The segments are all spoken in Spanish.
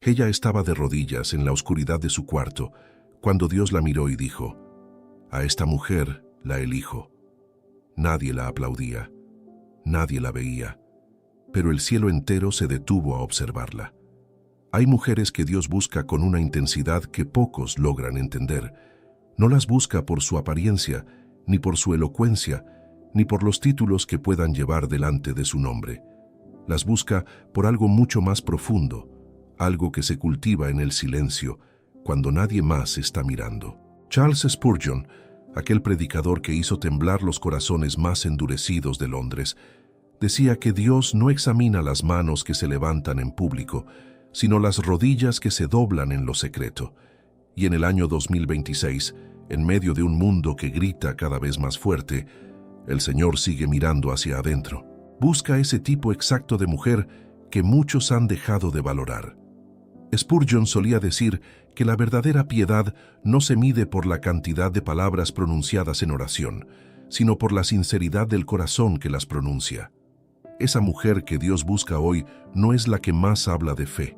Ella estaba de rodillas en la oscuridad de su cuarto, cuando Dios la miró y dijo: «A esta mujer la elijo». Nadie la aplaudía, nadie la veía, pero el cielo entero se detuvo a observarla. Hay mujeres que Dios busca con una intensidad que pocos logran entender. No las busca por su apariencia, ni por su elocuencia, ni por los títulos que puedan llevar delante de su nombre. Las busca por algo mucho más profundo, algo que se cultiva en el silencio, cuando nadie más está mirando. Charles Spurgeon, aquel predicador que hizo temblar los corazones más endurecidos de Londres, decía que Dios no examina las manos que se levantan en público, sino las rodillas que se doblan en lo secreto. Y en el año 2026, en medio de un mundo que grita cada vez más fuerte, el Señor sigue mirando hacia adentro. Busca ese tipo exacto de mujer que muchos han dejado de valorar. Spurgeon solía decir que la verdadera piedad no se mide por la cantidad de palabras pronunciadas en oración, sino por la sinceridad del corazón que las pronuncia. Esa mujer que Dios busca hoy no es la que más habla de fe,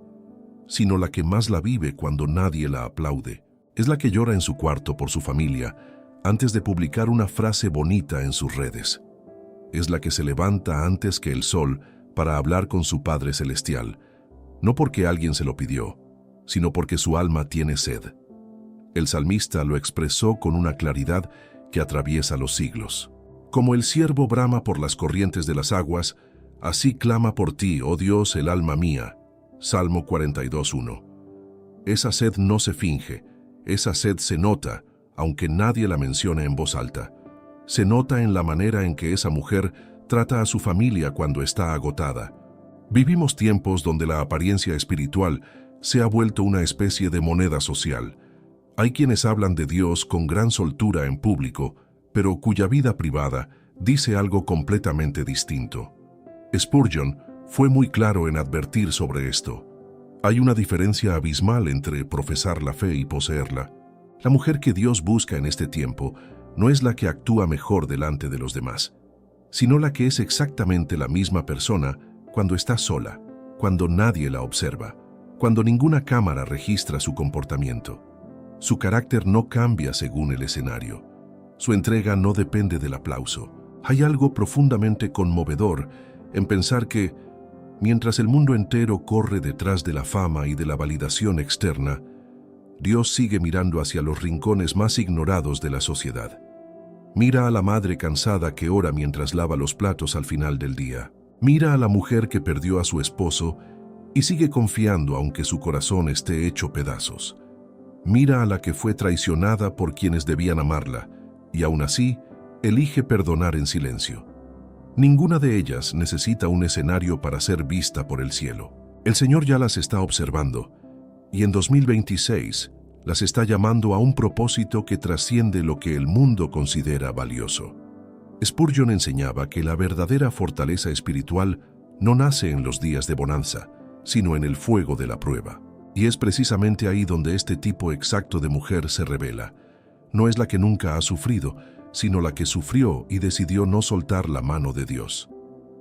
sino la que más la vive cuando nadie la aplaude. Es la que llora en su cuarto por su familia antes de publicar una frase bonita en sus redes. Es la que se levanta antes que el sol para hablar con su Padre Celestial, no porque alguien se lo pidió, sino porque su alma tiene sed. El salmista lo expresó con una claridad que atraviesa los siglos. Como el ciervo brama por las corrientes de las aguas, así clama por ti, oh Dios, el alma mía. Salmo 42:1. Esa sed no se finge, esa sed se nota, aunque nadie la mencione en voz alta. Se nota en la manera en que esa mujer trata a su familia cuando está agotada. Vivimos tiempos donde la apariencia espiritual se ha vuelto una especie de moneda social. Hay quienes hablan de Dios con gran soltura en público, pero cuya vida privada dice algo completamente distinto. Spurgeon fue muy claro en advertir sobre esto. Hay una diferencia abismal entre profesar la fe y poseerla. La mujer que Dios busca en este tiempo no es la que actúa mejor delante de los demás, sino la que es exactamente la misma persona cuando está sola, cuando nadie la observa, cuando ninguna cámara registra su comportamiento. Su carácter no cambia según el escenario. Su entrega no depende del aplauso. Hay algo profundamente conmovedor en pensar que, mientras el mundo entero corre detrás de la fama y de la validación externa, Dios sigue mirando hacia los rincones más ignorados de la sociedad. Mira a la madre cansada que ora mientras lava los platos al final del día. Mira a la mujer que perdió a su esposo y sigue confiando aunque su corazón esté hecho pedazos. Mira a la que fue traicionada por quienes debían amarla y aún así elige perdonar en silencio. Ninguna de ellas necesita un escenario para ser vista por el cielo. El Señor ya las está observando y en 2026 las está llamando a un propósito que trasciende lo que el mundo considera valioso. Spurgeon enseñaba que la verdadera fortaleza espiritual no nace en los días de bonanza, sino en el fuego de la prueba. Y es precisamente ahí donde este tipo exacto de mujer se revela. No es la que nunca ha sufrido, sino la que sufrió y decidió no soltar la mano de Dios.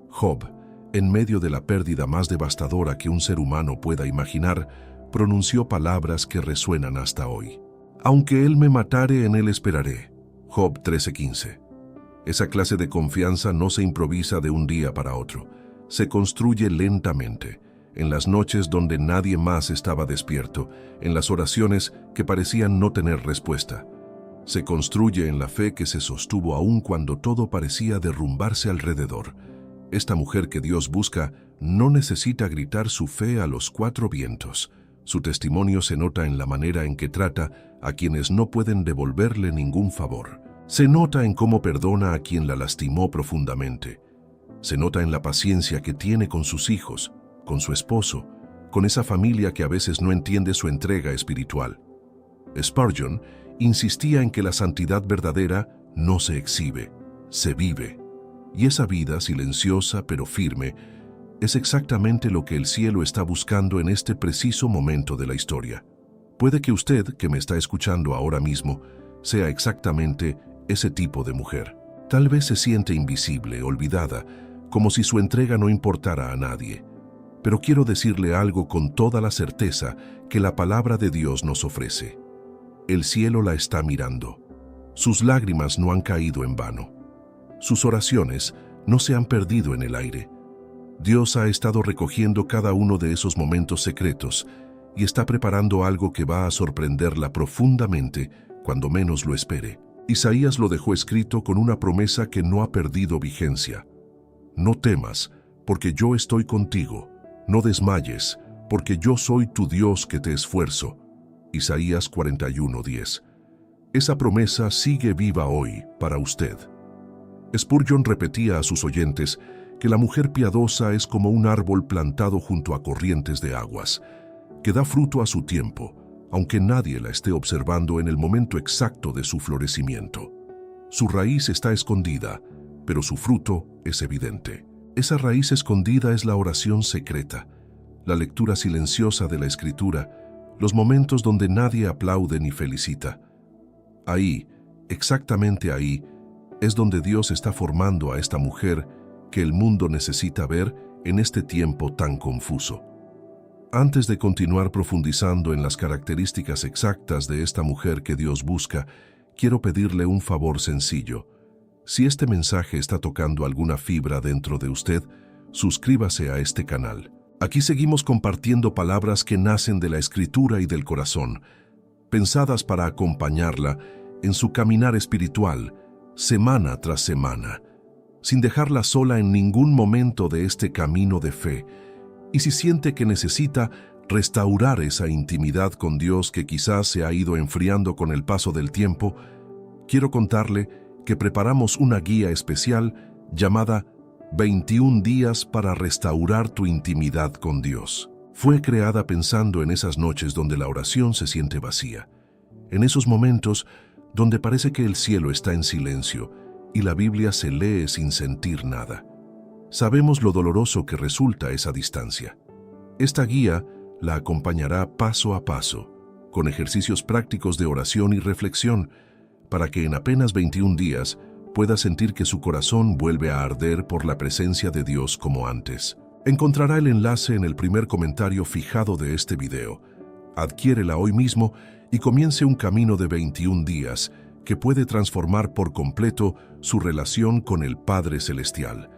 Job, en medio de la pérdida más devastadora que un ser humano pueda imaginar, pronunció palabras que resuenan hasta hoy. Aunque él me matare, en él esperaré. Job 13:15. Esa clase de confianza no se improvisa de un día para otro. Se construye lentamente, en las noches donde nadie más estaba despierto, en las oraciones que parecían no tener respuesta. Se construye en la fe que se sostuvo aún cuando todo parecía derrumbarse alrededor. Esta mujer que Dios busca no necesita gritar su fe a los cuatro vientos. Su testimonio se nota en la manera en que trata a quienes no pueden devolverle ningún favor. Se nota en cómo perdona a quien la lastimó profundamente. Se nota en la paciencia que tiene con sus hijos, con su esposo, con esa familia que a veces no entiende su entrega espiritual. Spurgeon insistía en que la santidad verdadera no se exhibe, se vive. Y esa vida silenciosa pero firme es exactamente lo que el cielo está buscando en este preciso momento de la historia. Puede que usted, que me está escuchando ahora mismo, sea exactamente ese tipo de mujer. Tal vez se siente invisible, olvidada, como si su entrega no importara a nadie. pero quiero decirle algo con toda la certeza que la palabra de Dios nos ofrece. El cielo la está mirando. Sus lágrimas no han caído en vano. Sus oraciones no se han perdido en el aire. Dios ha estado recogiendo cada uno de esos momentos secretos y está preparando algo que va a sorprenderla profundamente cuando menos lo espere. Isaías lo dejó escrito con una promesa que no ha perdido vigencia. No temas, porque yo estoy contigo. No desmayes, porque yo soy tu Dios que te esfuerzo. Isaías 41:10. Esa promesa sigue viva hoy para usted. Spurgeon repetía a sus oyentes que la mujer piadosa es como un árbol plantado junto a corrientes de aguas, que da fruto a su tiempo, aunque nadie la esté observando en el momento exacto de su florecimiento. Su raíz está escondida, pero su fruto es evidente. Esa raíz escondida es la oración secreta, la lectura silenciosa de la Escritura, los momentos donde nadie aplaude ni felicita. Ahí, exactamente ahí, es donde Dios está formando a esta mujer que el mundo necesita ver en este tiempo tan confuso. Antes de continuar profundizando en las características exactas de esta mujer que Dios busca, quiero pedirle un favor sencillo. Si este mensaje está tocando alguna fibra dentro de usted, suscríbase a este canal. Aquí seguimos compartiendo palabras que nacen de la Escritura y del corazón, pensadas para acompañarla en su caminar espiritual, semana tras semana, sin dejarla sola en ningún momento de este camino de fe. Y si siente que necesita restaurar esa intimidad con Dios que quizás se ha ido enfriando con el paso del tiempo, quiero contarle que preparamos una guía especial llamada 21 días para restaurar tu intimidad con Dios. Fue creada pensando en esas noches donde la oración se siente vacía, en esos momentos donde parece que el cielo está en silencio y la Biblia se lee sin sentir nada. Sabemos lo doloroso que resulta esa distancia. Esta guía la acompañará paso a paso, con ejercicios prácticos de oración y reflexión, para que en apenas 21 días pueda sentir que su corazón vuelve a arder por la presencia de Dios como antes. Encontrará el enlace en el primer comentario fijado de este video. Adquiérela hoy mismo y comience un camino de 21 días que puede transformar por completo su relación con el Padre Celestial.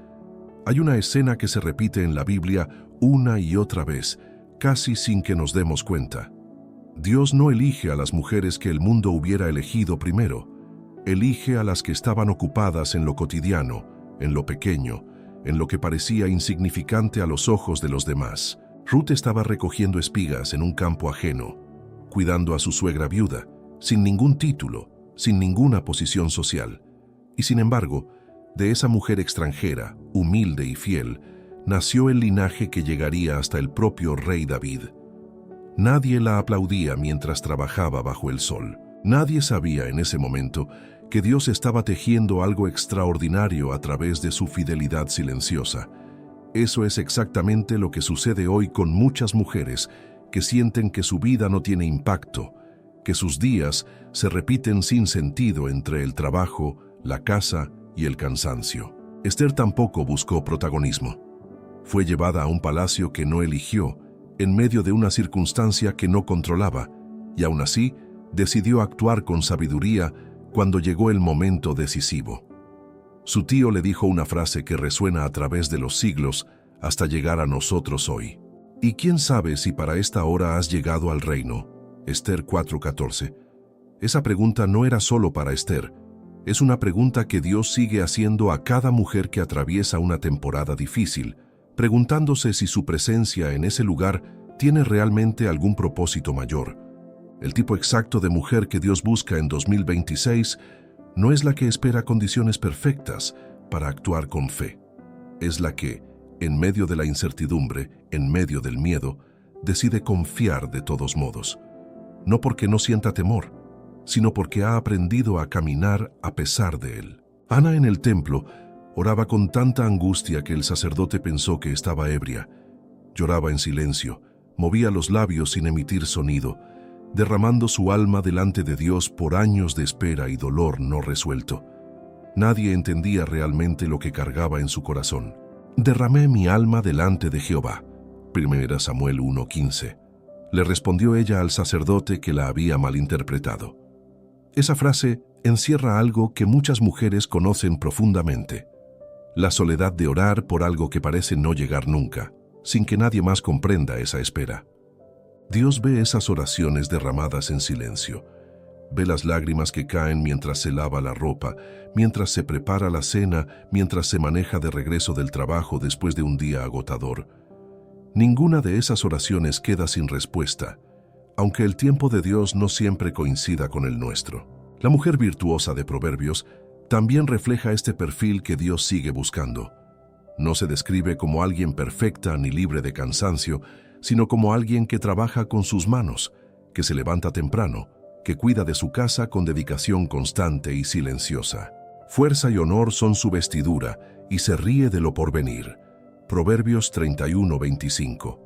Hay una escena que se repite en la Biblia una y otra vez, casi sin que nos demos cuenta. Dios no elige a las mujeres que el mundo hubiera elegido primero. Elige a las que estaban ocupadas en lo cotidiano, en lo pequeño, en lo que parecía insignificante a los ojos de los demás. Ruth estaba recogiendo espigas en un campo ajeno, cuidando a su suegra viuda, sin ningún título, sin ninguna posición social. Y sin embargo, de esa mujer extranjera, humilde y fiel, nació el linaje que llegaría hasta el propio rey David. Nadie la aplaudía mientras trabajaba bajo el sol. Nadie sabía en ese momento que Dios estaba tejiendo algo extraordinario a través de su fidelidad silenciosa. Eso es exactamente lo que sucede hoy con muchas mujeres que sienten que su vida no tiene impacto, que sus días se repiten sin sentido entre el trabajo, la casa y el cansancio. Esther tampoco buscó protagonismo. Fue llevada a un palacio que no eligió, en medio de una circunstancia que no controlaba, y aún así decidió actuar con sabiduría cuando llegó el momento decisivo. Su tío le dijo una frase que resuena a través de los siglos hasta llegar a nosotros hoy. ¿Y quién sabe si para esta hora has llegado al reino? Esther 4:14. Esa pregunta no era solo para Esther. Es una pregunta que Dios sigue haciendo a cada mujer que atraviesa una temporada difícil, preguntándose si su presencia en ese lugar tiene realmente algún propósito mayor. El tipo exacto de mujer que Dios busca en 2026 no es la que espera condiciones perfectas para actuar con fe. Es la que, en medio de la incertidumbre, en medio del miedo, decide confiar de todos modos. No porque no sienta temor, sino porque ha aprendido a caminar a pesar de él. Ana en el templo oraba con tanta angustia que el sacerdote pensó que estaba ebria. Lloraba en silencio, movía los labios sin emitir sonido, derramando su alma delante de Dios por años de espera y dolor no resuelto. Nadie entendía realmente lo que cargaba en su corazón. Derramé mi alma delante de Jehová. 1 Samuel 1:15. Le respondió ella al sacerdote que la había malinterpretado. Esa frase encierra algo que muchas mujeres conocen profundamente: la soledad de orar por algo que parece no llegar nunca, sin que nadie más comprenda esa espera. Dios ve esas oraciones derramadas en silencio. Ve las lágrimas que caen mientras se lava la ropa, mientras se prepara la cena, mientras se maneja de regreso del trabajo después de un día agotador. Ninguna de esas oraciones queda sin respuesta, aunque el tiempo de Dios no siempre coincida con el nuestro. La mujer virtuosa de Proverbios también refleja este perfil que Dios sigue buscando. No se describe como alguien perfecta ni libre de cansancio, sino como alguien que trabaja con sus manos, que se levanta temprano, que cuida de su casa con dedicación constante y silenciosa. Fuerza y honor son su vestidura, y se ríe de lo porvenir. Proverbios 31:25.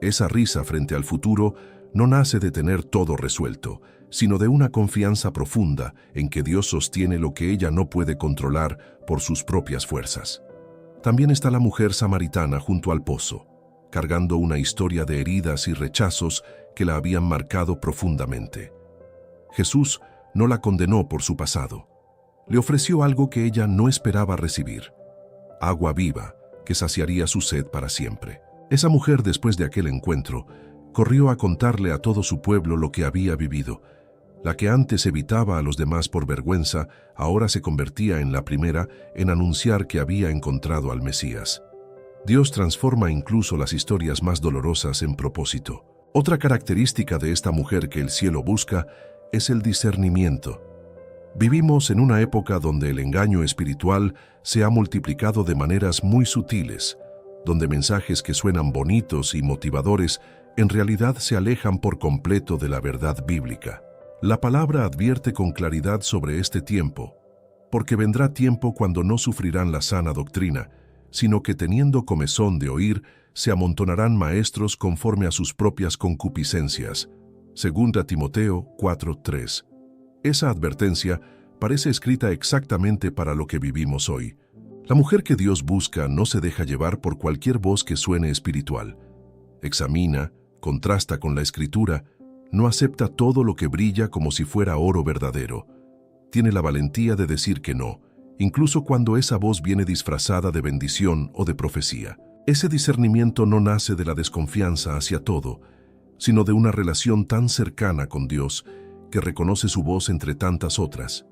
Esa risa frente al futuro no nace de tener todo resuelto, sino de una confianza profunda en que Dios sostiene lo que ella no puede controlar por sus propias fuerzas. También está la mujer samaritana junto al pozo, cargando una historia de heridas y rechazos que la habían marcado profundamente. Jesús no la condenó por su pasado. Le ofreció algo que ella no esperaba recibir: agua viva que saciaría su sed para siempre. Esa mujer, después de aquel encuentro, corrió a contarle a todo su pueblo lo que había vivido. La que antes evitaba a los demás por vergüenza, ahora se convertía en la primera en anunciar que había encontrado al Mesías. Dios transforma incluso las historias más dolorosas en propósito. Otra característica de esta mujer que el cielo busca es el discernimiento. Vivimos en una época donde el engaño espiritual se ha multiplicado de maneras muy sutiles, donde mensajes que suenan bonitos y motivadores en realidad se alejan por completo de la verdad bíblica. La palabra advierte con claridad sobre este tiempo, porque vendrá tiempo cuando no sufrirán la sana doctrina, sino que teniendo comezón de oír, se amontonarán maestros conforme a sus propias concupiscencias. 2 Timoteo 4:3. Esa advertencia parece escrita exactamente para lo que vivimos hoy. La mujer que Dios busca no se deja llevar por cualquier voz que suene espiritual. Examina, contrasta con la Escritura, no acepta todo lo que brilla como si fuera oro verdadero. Tiene la valentía de decir que no, incluso cuando esa voz viene disfrazada de bendición o de profecía. Ese discernimiento no nace de la desconfianza hacia todo, sino de una relación tan cercana con Dios que reconoce su voz entre tantas otras,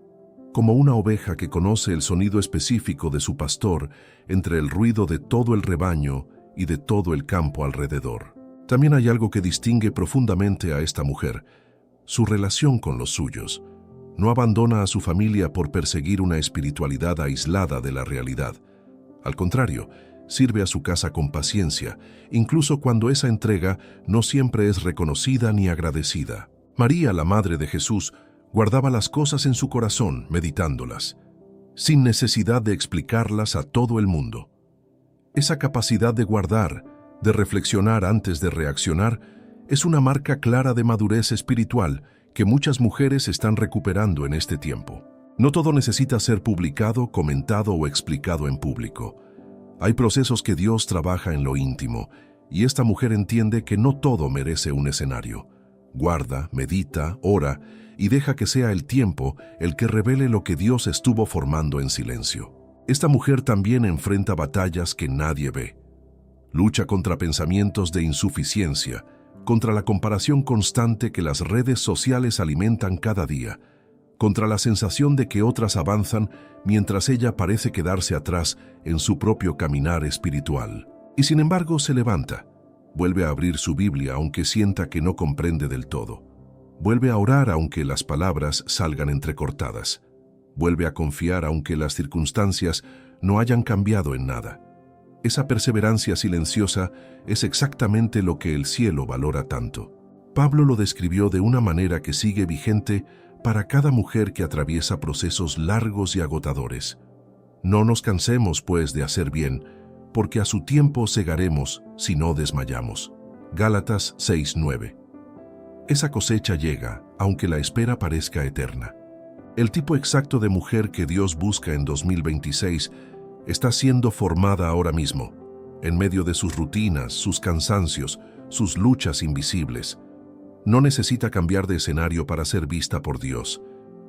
como una oveja que conoce el sonido específico de su pastor entre el ruido de todo el rebaño y de todo el campo alrededor. También hay algo que distingue profundamente a esta mujer: su relación con los suyos. No abandona a su familia por perseguir una espiritualidad aislada de la realidad. Al contrario, sirve a su casa con paciencia, incluso cuando esa entrega no siempre es reconocida ni agradecida. María, la madre de Jesús, guardaba las cosas en su corazón, meditándolas, sin necesidad de explicarlas a todo el mundo. Esa capacidad de guardar, de reflexionar antes de reaccionar, es una marca clara de madurez espiritual que muchas mujeres están recuperando en este tiempo. No todo necesita ser publicado, comentado o explicado en público. Hay procesos que Dios trabaja en lo íntimo, y esta mujer entiende que no todo merece un escenario. Guarda, medita, ora y deja que sea el tiempo el que revele lo que Dios estuvo formando en silencio. Esta mujer también enfrenta batallas que nadie ve. Lucha contra pensamientos de insuficiencia, contra la comparación constante que las redes sociales alimentan cada día, contra la sensación de que otras avanzan mientras ella parece quedarse atrás en su propio caminar espiritual. Y sin embargo se levanta. Vuelve a abrir su Biblia aunque sienta que no comprende del todo. Vuelve a orar aunque las palabras salgan entrecortadas. Vuelve a confiar aunque las circunstancias no hayan cambiado en nada. Esa perseverancia silenciosa es exactamente lo que el cielo valora tanto. Pablo lo describió de una manera que sigue vigente para cada mujer que atraviesa procesos largos y agotadores. No nos cansemos, pues, de hacer bien, porque a su tiempo segaremos si no desmayamos. Gálatas 6:9. Esa cosecha llega, aunque la espera parezca eterna. El tipo exacto de mujer que Dios busca en 2026 está siendo formada ahora mismo. en medio de sus rutinas, sus cansancios, sus luchas invisibles. No necesita cambiar de escenario para ser vista por Dios.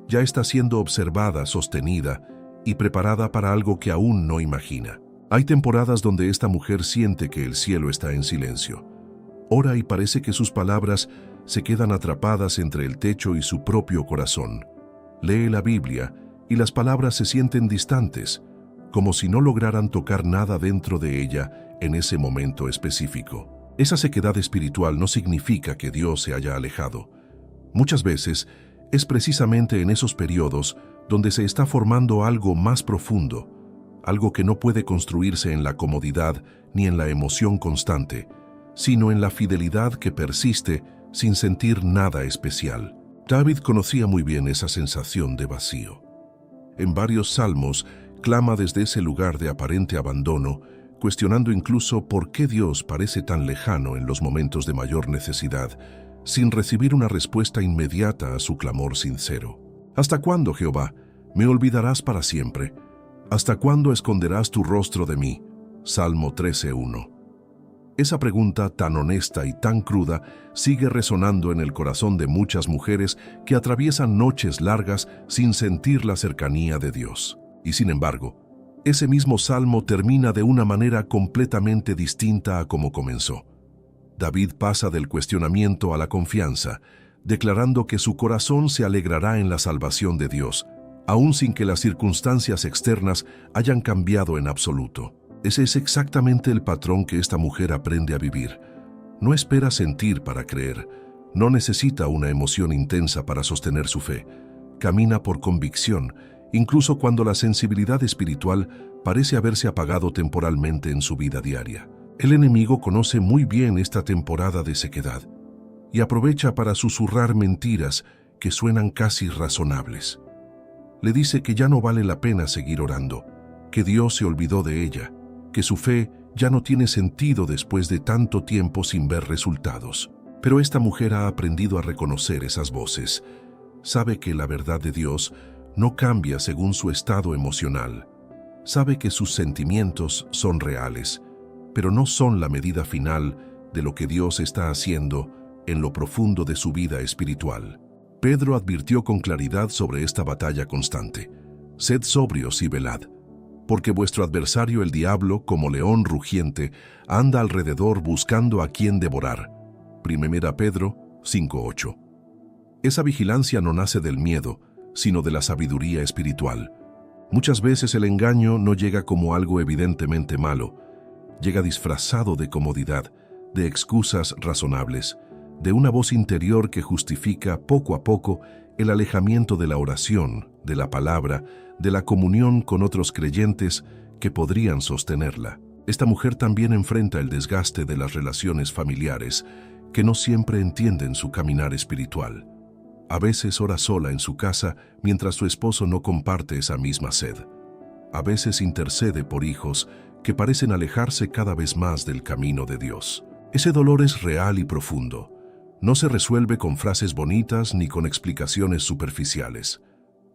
Ya está siendo observada, sostenida y preparada para algo que aún no imagina. Hay temporadas donde esta mujer siente que el cielo está en silencio. Ora y parece que sus palabras se quedan atrapadas entre el techo y su propio corazón. Lee la Biblia y las palabras se sienten distantes, como si no lograran tocar nada dentro de ella en ese momento específico. Esa sequedad espiritual no significa que Dios se haya alejado. Muchas veces es precisamente en esos periodos donde se está formando algo más profundo, algo que no puede construirse en la comodidad ni en la emoción constante, sino en la fidelidad que persiste sin sentir nada especial. David conocía muy bien esa sensación de vacío. En varios salmos clama desde ese lugar de aparente abandono, cuestionando incluso por qué Dios parece tan lejano en los momentos de mayor necesidad, sin recibir una respuesta inmediata a su clamor sincero. ¿Hasta cuándo, Jehová, me olvidarás para siempre? ¿Hasta cuándo esconderás tu rostro de mí? Salmo 13:1. Esa pregunta tan honesta y tan cruda sigue resonando en el corazón de muchas mujeres que atraviesan noches largas sin sentir la cercanía de Dios. Y sin embargo, ese mismo salmo termina de una manera completamente distinta a como comenzó. David pasa del cuestionamiento a la confianza, declarando que su corazón se alegrará en la salvación de Dios, aun sin que las circunstancias externas hayan cambiado en absoluto. Ese es exactamente el patrón que esta mujer aprende a vivir. No espera sentir para creer, no necesita una emoción intensa para sostener su fe. Camina por convicción, incluso cuando la sensibilidad espiritual parece haberse apagado temporalmente en su vida diaria. El enemigo conoce muy bien esta temporada de sequedad y aprovecha para susurrar mentiras que suenan casi razonables. Le dice que ya no vale la pena seguir orando, que Dios se olvidó de ella, que su fe ya no tiene sentido después de tanto tiempo sin ver resultados. Pero esta mujer ha aprendido a reconocer esas voces. Sabe que la verdad de Dios no cambia según su estado emocional. Sabe que sus sentimientos son reales, pero no son la medida final de lo que Dios está haciendo en lo profundo de su vida espiritual. Pedro advirtió con claridad sobre esta batalla constante. Sed sobrios y velad, porque vuestro adversario el diablo, como león rugiente, anda alrededor buscando a quien devorar. 1 Pedro 5:8. Esa vigilancia no nace del miedo, sino de la sabiduría espiritual. Muchas veces el engaño no llega como algo evidentemente malo, llega disfrazado de comodidad, de excusas razonables, de una voz interior que justifica poco a poco el alejamiento de la oración, de la palabra, de la comunión con otros creyentes que podrían sostenerla. Esta mujer también enfrenta el desgaste de las relaciones familiares, que no siempre entienden su caminar espiritual. A veces ora sola en su casa mientras su esposo no comparte esa misma sed. A veces intercede por hijos que parecen alejarse cada vez más del camino de Dios. Ese dolor es real y profundo. No se resuelve con frases bonitas ni con explicaciones superficiales.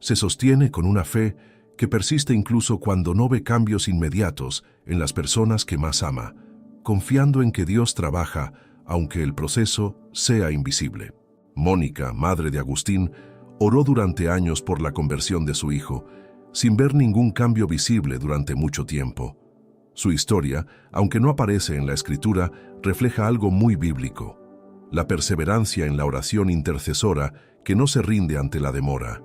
Se sostiene con una fe que persiste incluso cuando no ve cambios inmediatos en las personas que más ama, confiando en que Dios trabaja aunque el proceso sea invisible. Mónica, madre de Agustín, oró durante años por la conversión de su hijo, sin ver ningún cambio visible durante mucho tiempo. Su historia, aunque no aparece en la Escritura, refleja algo muy bíblico: la perseverancia en la oración intercesora que no se rinde ante la demora.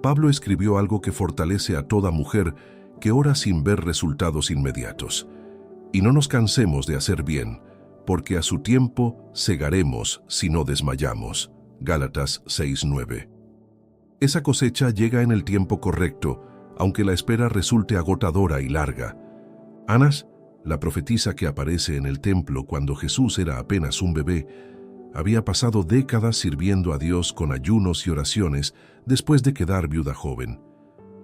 Pablo escribió algo que fortalece a toda mujer que ora sin ver resultados inmediatos. Y no nos cansemos de hacer bien, porque a su tiempo segaremos si no desmayamos. Gálatas 6:9. Esa cosecha llega en el tiempo correcto, aunque la espera resulte agotadora y larga. Anas, la profetisa que aparece en el templo cuando Jesús era apenas un bebé, había pasado décadas sirviendo a Dios con ayunos y oraciones después de quedar viuda joven.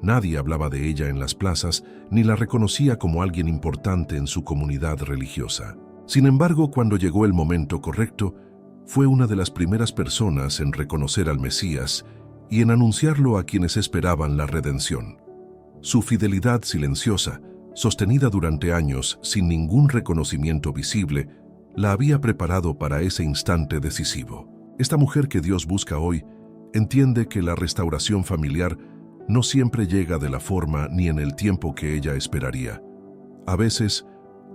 Nadie hablaba de ella en las plazas ni la reconocía como alguien importante en su comunidad religiosa. Sin embargo, cuando llegó el momento correcto, fue una de las primeras personas en reconocer al Mesías y en anunciarlo a quienes esperaban la redención. Su fidelidad silenciosa, sostenida durante años sin ningún reconocimiento visible, la había preparado para ese instante decisivo. Esta mujer que Dios busca hoy entiende que la restauración familiar no siempre llega de la forma ni en el tiempo que ella esperaría. A veces,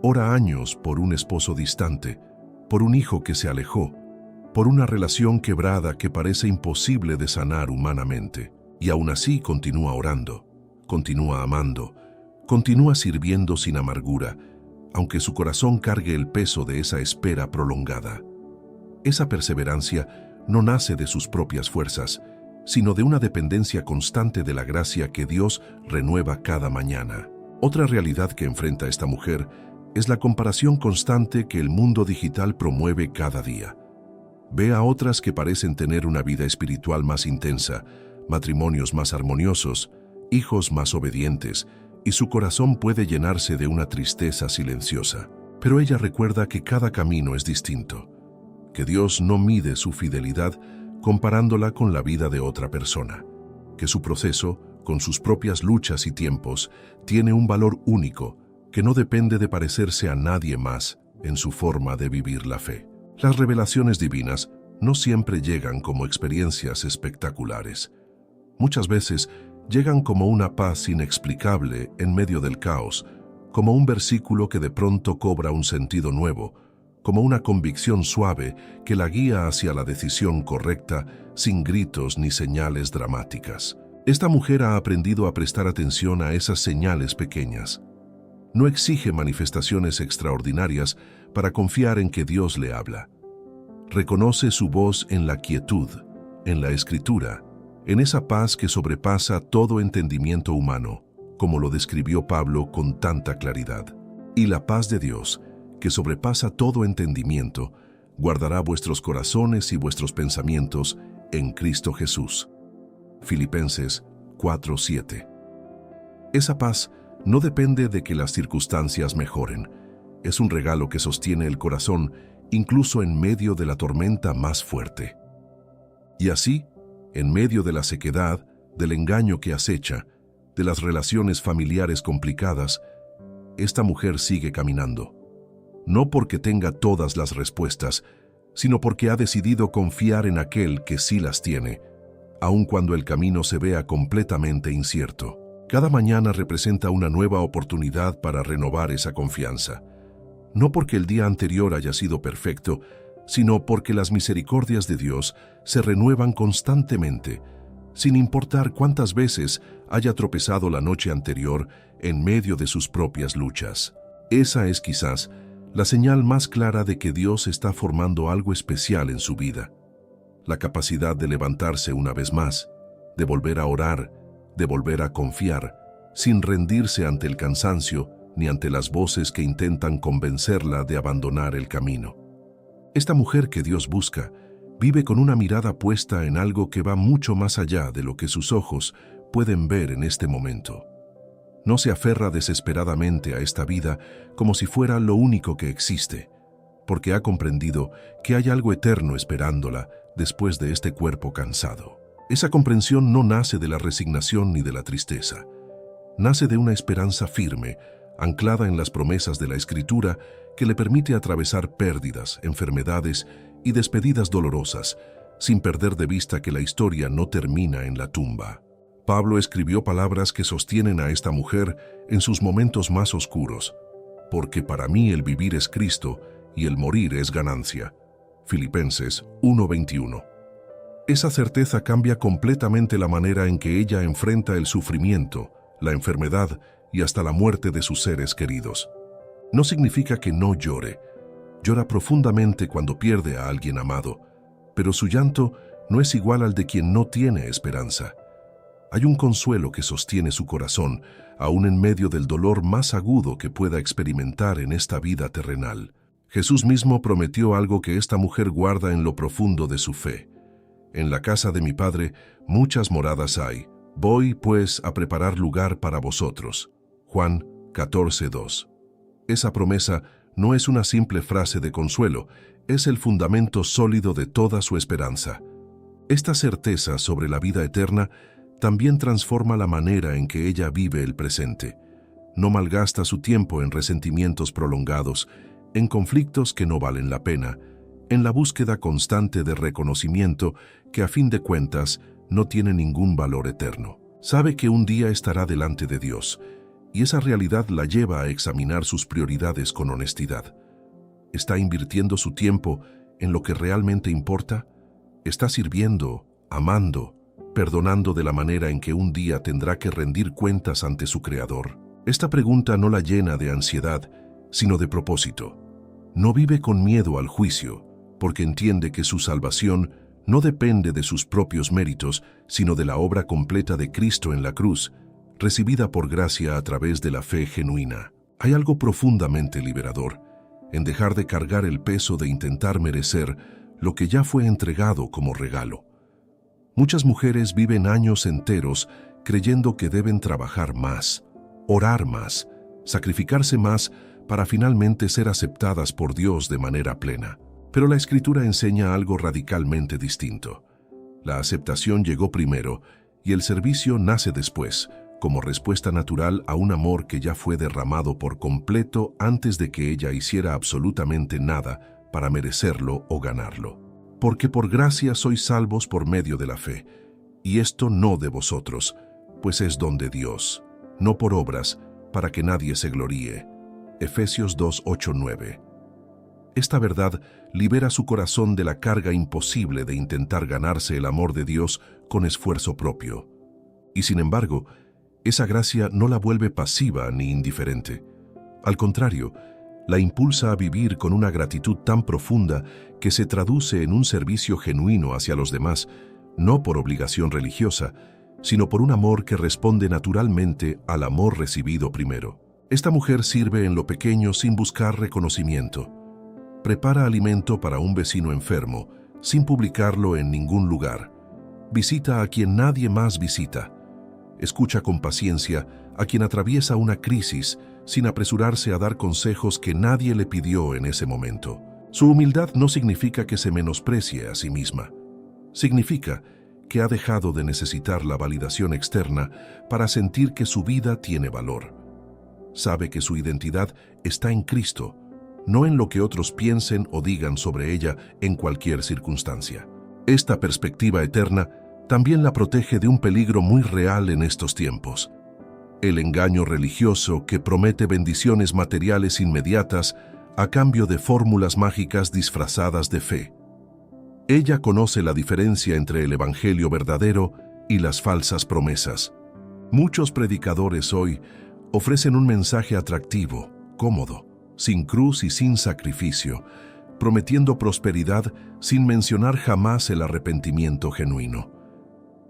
ora años por un esposo distante, por un hijo que se alejó, por una relación quebrada que parece imposible de sanar humanamente. Y aún así continúa orando, continúa amando, continúa sirviendo sin amargura, aunque su corazón cargue el peso de esa espera prolongada. Esa perseverancia no nace de sus propias fuerzas, sino de una dependencia constante de la gracia que Dios renueva cada mañana. Otra realidad que enfrenta esta mujer es la comparación constante que el mundo digital promueve cada día. Ve a otras que parecen tener una vida espiritual más intensa, matrimonios más armoniosos, hijos más obedientes, y su corazón puede llenarse de una tristeza silenciosa. Pero ella recuerda que cada camino es distinto, que Dios no mide su fidelidad comparándola con la vida de otra persona, que su proceso, con sus propias luchas y tiempos, tiene un valor único que no depende de parecerse a nadie más en su forma de vivir la fe. Las revelaciones divinas no siempre llegan como experiencias espectaculares. Muchas veces llegan como una paz inexplicable en medio del caos, como un versículo que de pronto cobra un sentido nuevo, como una convicción suave que la guía hacia la decisión correcta sin gritos ni señales dramáticas. Esta mujer ha aprendido a prestar atención a esas señales pequeñas. No exige manifestaciones extraordinarias para confiar en que Dios le habla. Reconoce su voz en la quietud, en la escritura, en esa paz que sobrepasa todo entendimiento humano, como lo describió Pablo con tanta claridad. Y la paz de Dios, que sobrepasa todo entendimiento, guardará vuestros corazones y vuestros pensamientos en Cristo Jesús. Filipenses 4:7. Esa paz no depende de que las circunstancias mejoren. Es un regalo que sostiene el corazón incluso en medio de la tormenta más fuerte. Y así, en medio de la sequedad, del engaño que acecha, de las relaciones familiares complicadas, esta mujer sigue caminando. No porque tenga todas las respuestas, sino porque ha decidido confiar en aquel que sí las tiene, aun cuando el camino se vea completamente incierto. Cada mañana representa una nueva oportunidad para renovar esa confianza. No porque el día anterior haya sido perfecto, sino porque las misericordias de Dios se renuevan constantemente, sin importar cuántas veces haya tropezado la noche anterior en medio de sus propias luchas. Esa es quizás la señal más clara de que Dios está formando algo especial en su vida. La capacidad de levantarse una vez más, de volver a orar, de volver a confiar, sin rendirse ante el cansancio ni ante las voces que intentan convencerla de abandonar el camino. Esta mujer que Dios busca vive con una mirada puesta en algo que va mucho más allá de lo que sus ojos pueden ver en este momento. No se aferra desesperadamente a esta vida como si fuera lo único que existe, porque ha comprendido que hay algo eterno esperándola después de este cuerpo cansado. Esa comprensión no nace de la resignación ni de la tristeza. Nace de una esperanza firme, anclada en las promesas de la Escritura, que le permite atravesar pérdidas, enfermedades y despedidas dolorosas, sin perder de vista que la historia no termina en la tumba. Pablo escribió palabras que sostienen a esta mujer en sus momentos más oscuros. Porque para mí el vivir es Cristo y el morir es ganancia. Filipenses 1:21. Esa certeza cambia completamente la manera en que ella enfrenta el sufrimiento, la enfermedad y hasta la muerte de sus seres queridos. No significa que no llore. Llora profundamente cuando pierde a alguien amado, pero su llanto no es igual al de quien no tiene esperanza. Hay un consuelo que sostiene su corazón, aún en medio del dolor más agudo que pueda experimentar en esta vida terrenal. Jesús mismo prometió algo que esta mujer guarda en lo profundo de su fe. En la casa de mi Padre muchas moradas hay. Voy, pues, a preparar lugar para vosotros. Juan 14:2. Esa promesa no es una simple frase de consuelo, es el fundamento sólido de toda su esperanza. Esta certeza sobre la vida eterna también transforma la manera en que ella vive el presente. no malgasta su tiempo en resentimientos prolongados, en conflictos que no valen la pena, en la búsqueda constante de reconocimiento que a fin de cuentas no tiene ningún valor eterno. Sabe que un día estará delante de Dios, y esa realidad la lleva a examinar sus prioridades con honestidad. ¿Está invirtiendo su tiempo en lo que realmente importa? ¿Está sirviendo, amando, perdonando de la manera en que un día tendrá que rendir cuentas ante su Creador? Esta pregunta no la llena de ansiedad, sino de propósito. No vive con miedo al juicio, porque entiende que su salvación no depende de sus propios méritos, sino de la obra completa de Cristo en la cruz, recibida por gracia a través de la fe genuina. Hay algo profundamente liberador en dejar de cargar el peso de intentar merecer lo que ya fue entregado como regalo. Muchas mujeres viven años enteros creyendo que deben trabajar más, orar más, sacrificarse más para finalmente ser aceptadas por Dios de manera plena. Pero la Escritura enseña algo radicalmente distinto. La aceptación llegó primero y el servicio nace después, como respuesta natural a un amor que ya fue derramado por completo antes de que ella hiciera absolutamente nada para merecerlo o ganarlo. Porque por gracia sois salvos por medio de la fe, y esto no de vosotros, pues es don de Dios, no por obras, para que nadie se gloríe. Efesios 2:8-9. Esta verdad libera su corazón de la carga imposible de intentar ganarse el amor de Dios con esfuerzo propio. Y sin embargo, esa gracia no la vuelve pasiva ni indiferente. Al contrario, la impulsa a vivir con una gratitud tan profunda que se traduce en un servicio genuino hacia los demás, no por obligación religiosa, sino por un amor que responde naturalmente al amor recibido primero. Esta mujer sirve en lo pequeño sin buscar reconocimiento. Prepara alimento para un vecino enfermo, sin publicarlo en ningún lugar. Visita a quien nadie más visita. Escucha con paciencia a quien atraviesa una crisis, sin apresurarse a dar consejos que nadie le pidió en ese momento. Su humildad no significa que se menosprecie a sí misma. Significa que ha dejado de necesitar la validación externa para sentir que su vida tiene valor. Sabe que su identidad está en Cristo, no en lo que otros piensen o digan sobre ella en cualquier circunstancia. Esta perspectiva eterna también la protege de un peligro muy real en estos tiempos: el engaño religioso que promete bendiciones materiales inmediatas a cambio de fórmulas mágicas disfrazadas de fe. Ella conoce la diferencia entre el evangelio verdadero y las falsas promesas. Muchos predicadores hoy ofrecen un mensaje atractivo, cómodo, sin cruz y sin sacrificio, prometiendo prosperidad sin mencionar jamás el arrepentimiento genuino.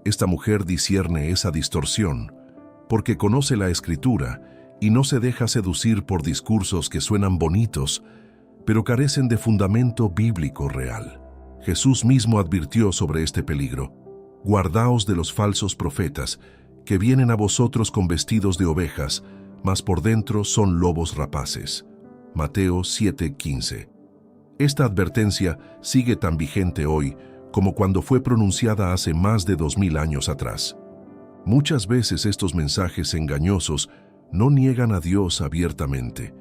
Esta mujer discierne esa distorsión porque conoce la Escritura y no se deja seducir por discursos que suenan bonitos, pero carecen de fundamento bíblico real. Jesús mismo advirtió sobre este peligro: guardaos de los falsos profetas, que vienen a vosotros con vestidos de ovejas, mas por dentro son lobos rapaces. Mateo 7:15. Esta advertencia sigue tan vigente hoy como cuando fue pronunciada hace más de 2000 años atrás. Muchas veces estos mensajes engañosos no niegan a Dios abiertamente,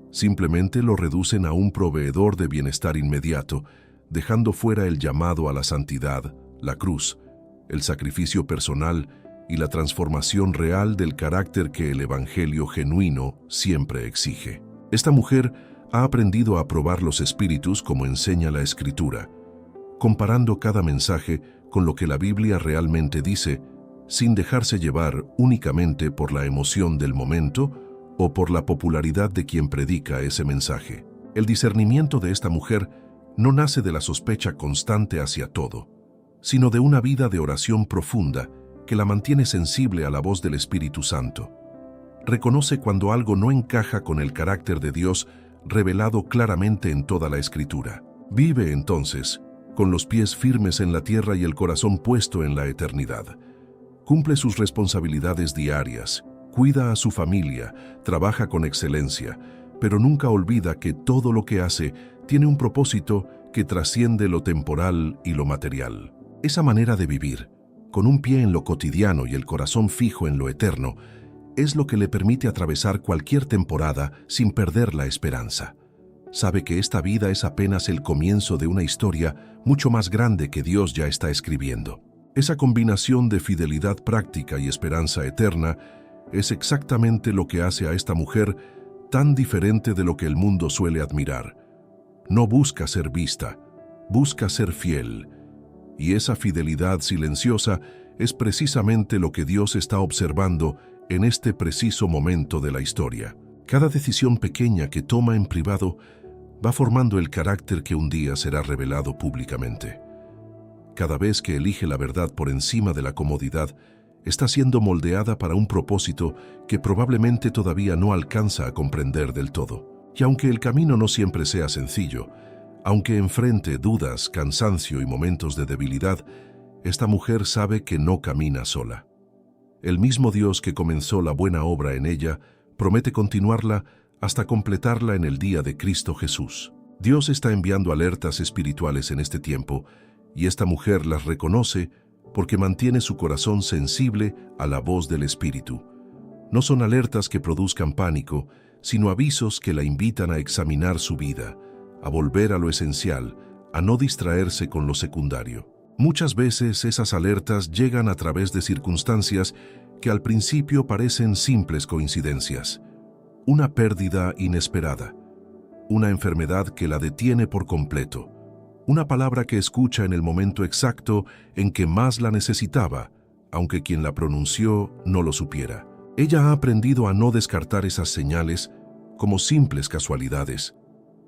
simplemente lo reducen a un proveedor de bienestar inmediato, dejando fuera el llamado a la santidad, la cruz, el sacrificio personal y la transformación real del carácter que el evangelio genuino siempre exige. Esta mujer ha aprendido a probar los espíritus como enseña la Escritura, comparando cada mensaje con lo que la Biblia realmente dice, sin dejarse llevar únicamente por la emoción del momento o por la popularidad de quien predica ese mensaje. El discernimiento de esta mujer no nace de la sospecha constante hacia todo, sino de una vida de oración profunda que la mantiene sensible a la voz del Espíritu Santo. Reconoce cuando algo no encaja con el carácter de Dios revelado claramente en toda la Escritura. Vive entonces con los pies firmes en la tierra y el corazón puesto en la eternidad. Cumple sus responsabilidades diarias, cuida a su familia, trabaja con excelencia, pero nunca olvida que todo lo que hace tiene un propósito que trasciende lo temporal y lo material. Esa manera de vivir, con un pie en lo cotidiano y el corazón fijo en lo eterno, es lo que le permite atravesar cualquier temporada sin perder la esperanza. Sabe que esta vida es apenas el comienzo de una historia mucho más grande que Dios ya está escribiendo. Esa combinación de fidelidad práctica y esperanza eterna es exactamente lo que hace a esta mujer tan diferente de lo que el mundo suele admirar. No busca ser vista, busca ser fiel. Y esa fidelidad silenciosa es precisamente lo que Dios está observando en este preciso momento de la historia. Cada decisión pequeña que toma en privado va formando el carácter que un día será revelado públicamente. Cada vez que elige la verdad por encima de la comodidad, está siendo moldeada para un propósito que probablemente todavía no alcanza a comprender del todo. Y aunque el camino no siempre sea sencillo, aunque enfrente dudas, cansancio y momentos de debilidad, esta mujer sabe que no camina sola. El mismo Dios que comenzó la buena obra en ella promete continuarla hasta completarla en el día de Cristo Jesús. Dios está enviando alertas espirituales en este tiempo, y esta mujer las reconoce porque mantiene su corazón sensible a la voz del Espíritu. No son alertas que produzcan pánico, sino avisos que la invitan a examinar su vida, a volver a lo esencial, a no distraerse con lo secundario. Muchas veces esas alertas llegan a través de circunstancias que al principio parecen simples coincidencias. Una pérdida inesperada, una enfermedad que la detiene por completo, una palabra que escucha en el momento exacto en que más la necesitaba, aunque quien la pronunció no lo supiera. Ella ha aprendido a no descartar esas señales como simples casualidades.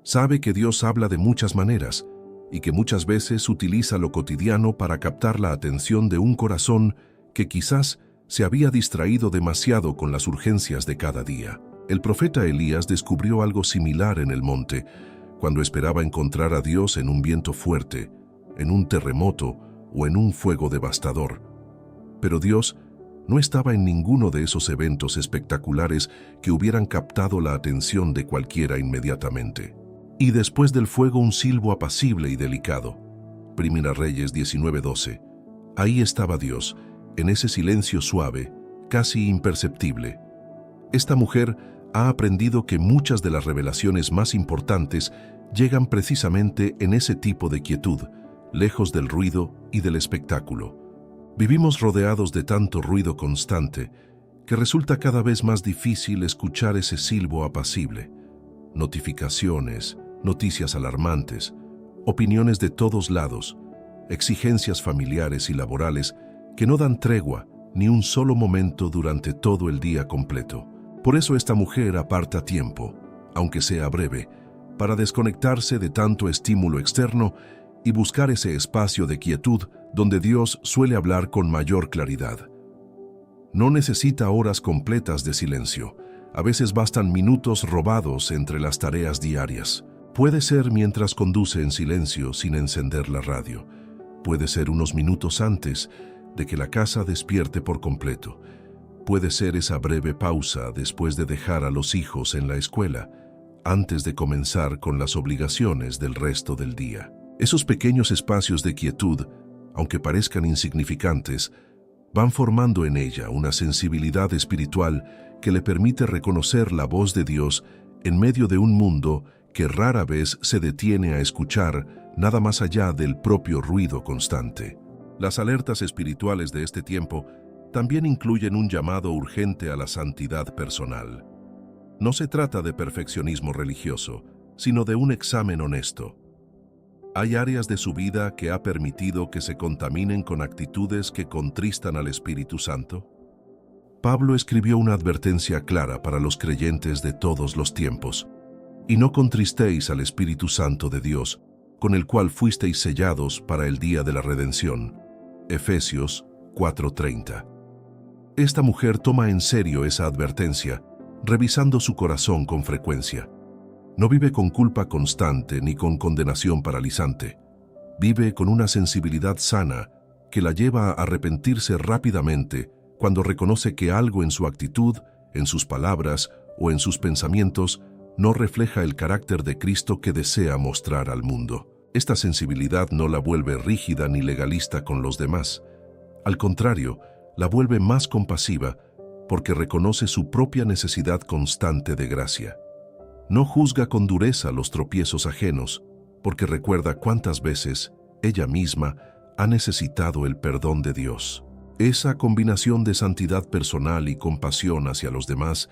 Sabe que Dios habla de muchas maneras y que muchas veces utiliza lo cotidiano para captar la atención de un corazón que quizás se había distraído demasiado con las urgencias de cada día. El profeta Elías descubrió algo similar en el monte, cuando esperaba encontrar a Dios en un viento fuerte, en un terremoto o en un fuego devastador. Pero Dios no estaba en ninguno de esos eventos espectaculares que hubieran captado la atención de cualquiera inmediatamente. Y después del fuego un silbo apacible y delicado. Primera Reyes 19:12. Ahí estaba Dios, en ese silencio suave, casi imperceptible. Esta mujer ha aprendido que muchas de las revelaciones más importantes llegan precisamente en ese tipo de quietud, lejos del ruido y del espectáculo. Vivimos rodeados de tanto ruido constante que resulta cada vez más difícil escuchar ese silbo apacible. Notificaciones, noticias alarmantes, opiniones de todos lados, exigencias familiares y laborales que no dan tregua ni un solo momento durante todo el día completo. Por eso esta mujer aparta tiempo, aunque sea breve, para desconectarse de tanto estímulo externo y buscar ese espacio de quietud donde Dios suele hablar con mayor claridad. No necesita horas completas de silencio, a veces bastan minutos robados entre las tareas diarias. Puede ser mientras conduce en silencio sin encender la radio. Puede ser unos minutos antes de que la casa despierte por completo. Puede ser esa breve pausa después de dejar a los hijos en la escuela, antes de comenzar con las obligaciones del resto del día. Esos pequeños espacios de quietud, aunque parezcan insignificantes, van formando en ella una sensibilidad espiritual que le permite reconocer la voz de Dios en medio de un mundo que rara vez se detiene a escuchar nada más allá del propio ruido constante. Las alertas espirituales de este tiempo también incluyen un llamado urgente a la santidad personal. No se trata de perfeccionismo religioso, sino de un examen honesto. ¿Hay áreas de su vida que ha permitido que se contaminen con actitudes que contristan al Espíritu Santo? Pablo escribió una advertencia clara para los creyentes de todos los tiempos. Y no contristéis al Espíritu Santo de Dios, con el cual fuisteis sellados para el día de la redención. Efesios 4:30. Esta mujer toma en serio esa advertencia, revisando su corazón con frecuencia. No vive con culpa constante ni con condenación paralizante. Vive con una sensibilidad sana que la lleva a arrepentirse rápidamente cuando reconoce que algo en su actitud, en sus palabras o en sus pensamientos no refleja el carácter de Cristo que desea mostrar al mundo. Esta sensibilidad no la vuelve rígida ni legalista con los demás. Al contrario, la vuelve más compasiva porque reconoce su propia necesidad constante de gracia. No juzga con dureza los tropiezos ajenos, porque recuerda cuántas veces ella misma ha necesitado el perdón de Dios. Esa combinación de santidad personal y compasión hacia los demás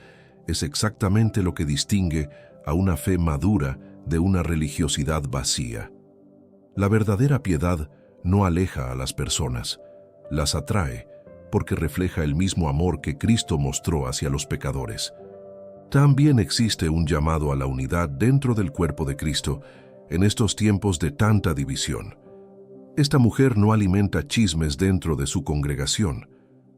es exactamente lo que distingue a una fe madura de una religiosidad vacía. La verdadera piedad no aleja a las personas, las atrae, porque refleja el mismo amor que Cristo mostró hacia los pecadores. También existe un llamado a la unidad dentro del cuerpo de Cristo en estos tiempos de tanta división. Esta mujer no alimenta chismes dentro de su congregación,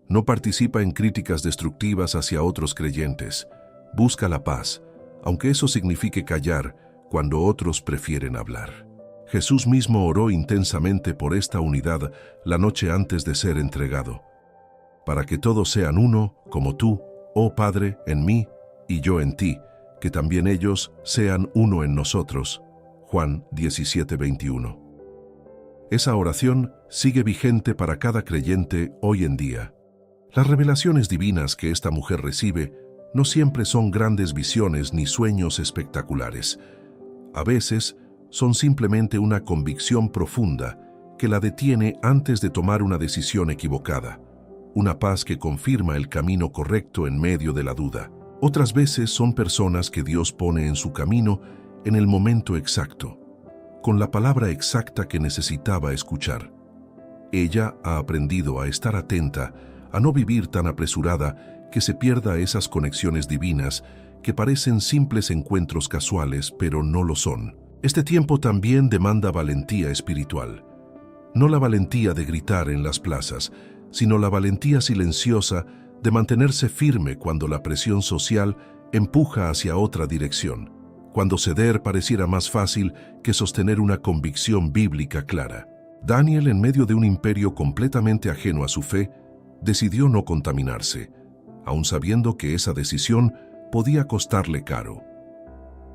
no participa en críticas destructivas hacia otros creyentes, busca la paz, aunque eso signifique callar cuando otros prefieren hablar. Jesús mismo oró intensamente por esta unidad la noche antes de ser entregado, para que todos sean uno, como tú, oh Padre, en mí y yo en ti, que también ellos sean uno en nosotros. Juan 17:21. Esa oración sigue vigente para cada creyente hoy en día. Las revelaciones divinas que esta mujer recibe no siempre son grandes visiones ni sueños espectaculares. A veces son simplemente una convicción profunda que la detiene antes de tomar una decisión equivocada, una paz que confirma el camino correcto en medio de la duda. Otras veces son personas que Dios pone en su camino en el momento exacto, con la palabra exacta que necesitaba escuchar. Ella ha aprendido a estar atenta, a no vivir tan apresurada que se pierda esas conexiones divinas que parecen simples encuentros casuales, pero no lo son. Este tiempo también demanda valentía espiritual. No la valentía de gritar en las plazas, sino la valentía silenciosa de mantenerse firme cuando la presión social empuja hacia otra dirección, cuando ceder pareciera más fácil que sostener una convicción bíblica clara. Daniel, en medio de un imperio completamente ajeno a su fe, decidió no contaminarse, aun sabiendo que esa decisión podía costarle caro.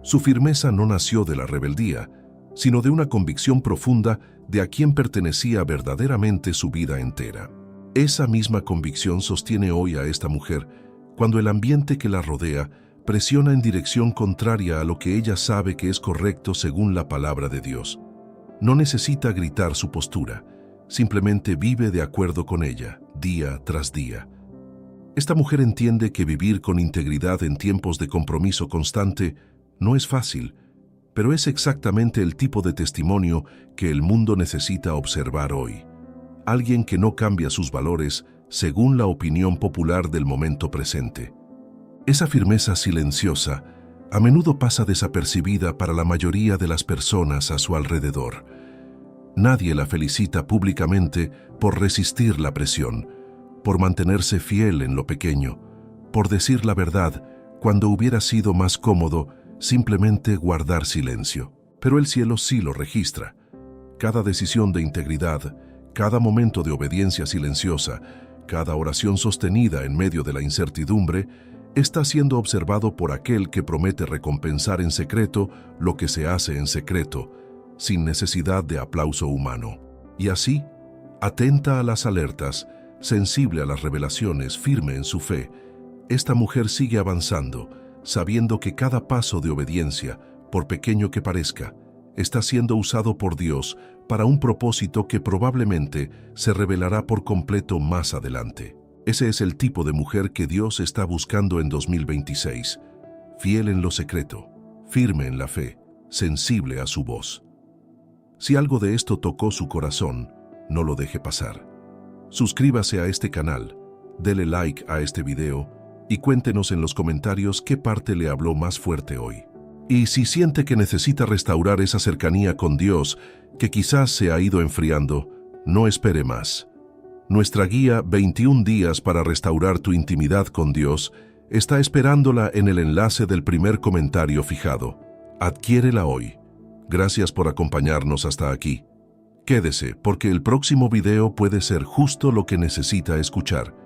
Su firmeza no nació de la rebeldía, sino de una convicción profunda de a quién pertenecía verdaderamente su vida entera. Esa misma convicción sostiene hoy a esta mujer cuando el ambiente que la rodea presiona en dirección contraria a lo que ella sabe que es correcto según la palabra de Dios. No necesita gritar su postura, simplemente vive de acuerdo con ella, día tras día. Esta mujer entiende que vivir con integridad en tiempos de compromiso constante no es fácil, pero es exactamente el tipo de testimonio que el mundo necesita observar hoy. Alguien que no cambia sus valores según la opinión popular del momento presente. Esa firmeza silenciosa a menudo pasa desapercibida para la mayoría de las personas a su alrededor. Nadie la felicita públicamente por resistir la presión, por mantenerse fiel en lo pequeño, por decir la verdad cuando hubiera sido más cómodo simplemente guardar silencio. Pero el cielo sí lo registra. Cada decisión de integridad, cada momento de obediencia silenciosa, cada oración sostenida en medio de la incertidumbre, está siendo observado por aquel que promete recompensar en secreto lo que se hace en secreto, sin necesidad de aplauso humano. Y así, atenta a las alertas, sensible a las revelaciones, firme en su fe, esta mujer sigue avanzando, sabiendo que cada paso de obediencia, por pequeño que parezca, está siendo usado por Dios para un propósito que probablemente se revelará por completo más adelante. Ese es el tipo de mujer que Dios está buscando en 2026, fiel en lo secreto, firme en la fe, sensible a su voz. Si algo de esto tocó su corazón, no lo deje pasar. Suscríbase a este canal, dele like a este video y cuéntenos en los comentarios qué parte le habló más fuerte hoy. Y si siente que necesita restaurar esa cercanía con Dios que quizás se ha ido enfriando, no espere más. Nuestra guía 21 días para restaurar tu intimidad con Dios está esperándola en el enlace del primer comentario fijado. Adquiérela hoy. Gracias por acompañarnos hasta aquí. Quédese porque el próximo video puede ser justo lo que necesita escuchar.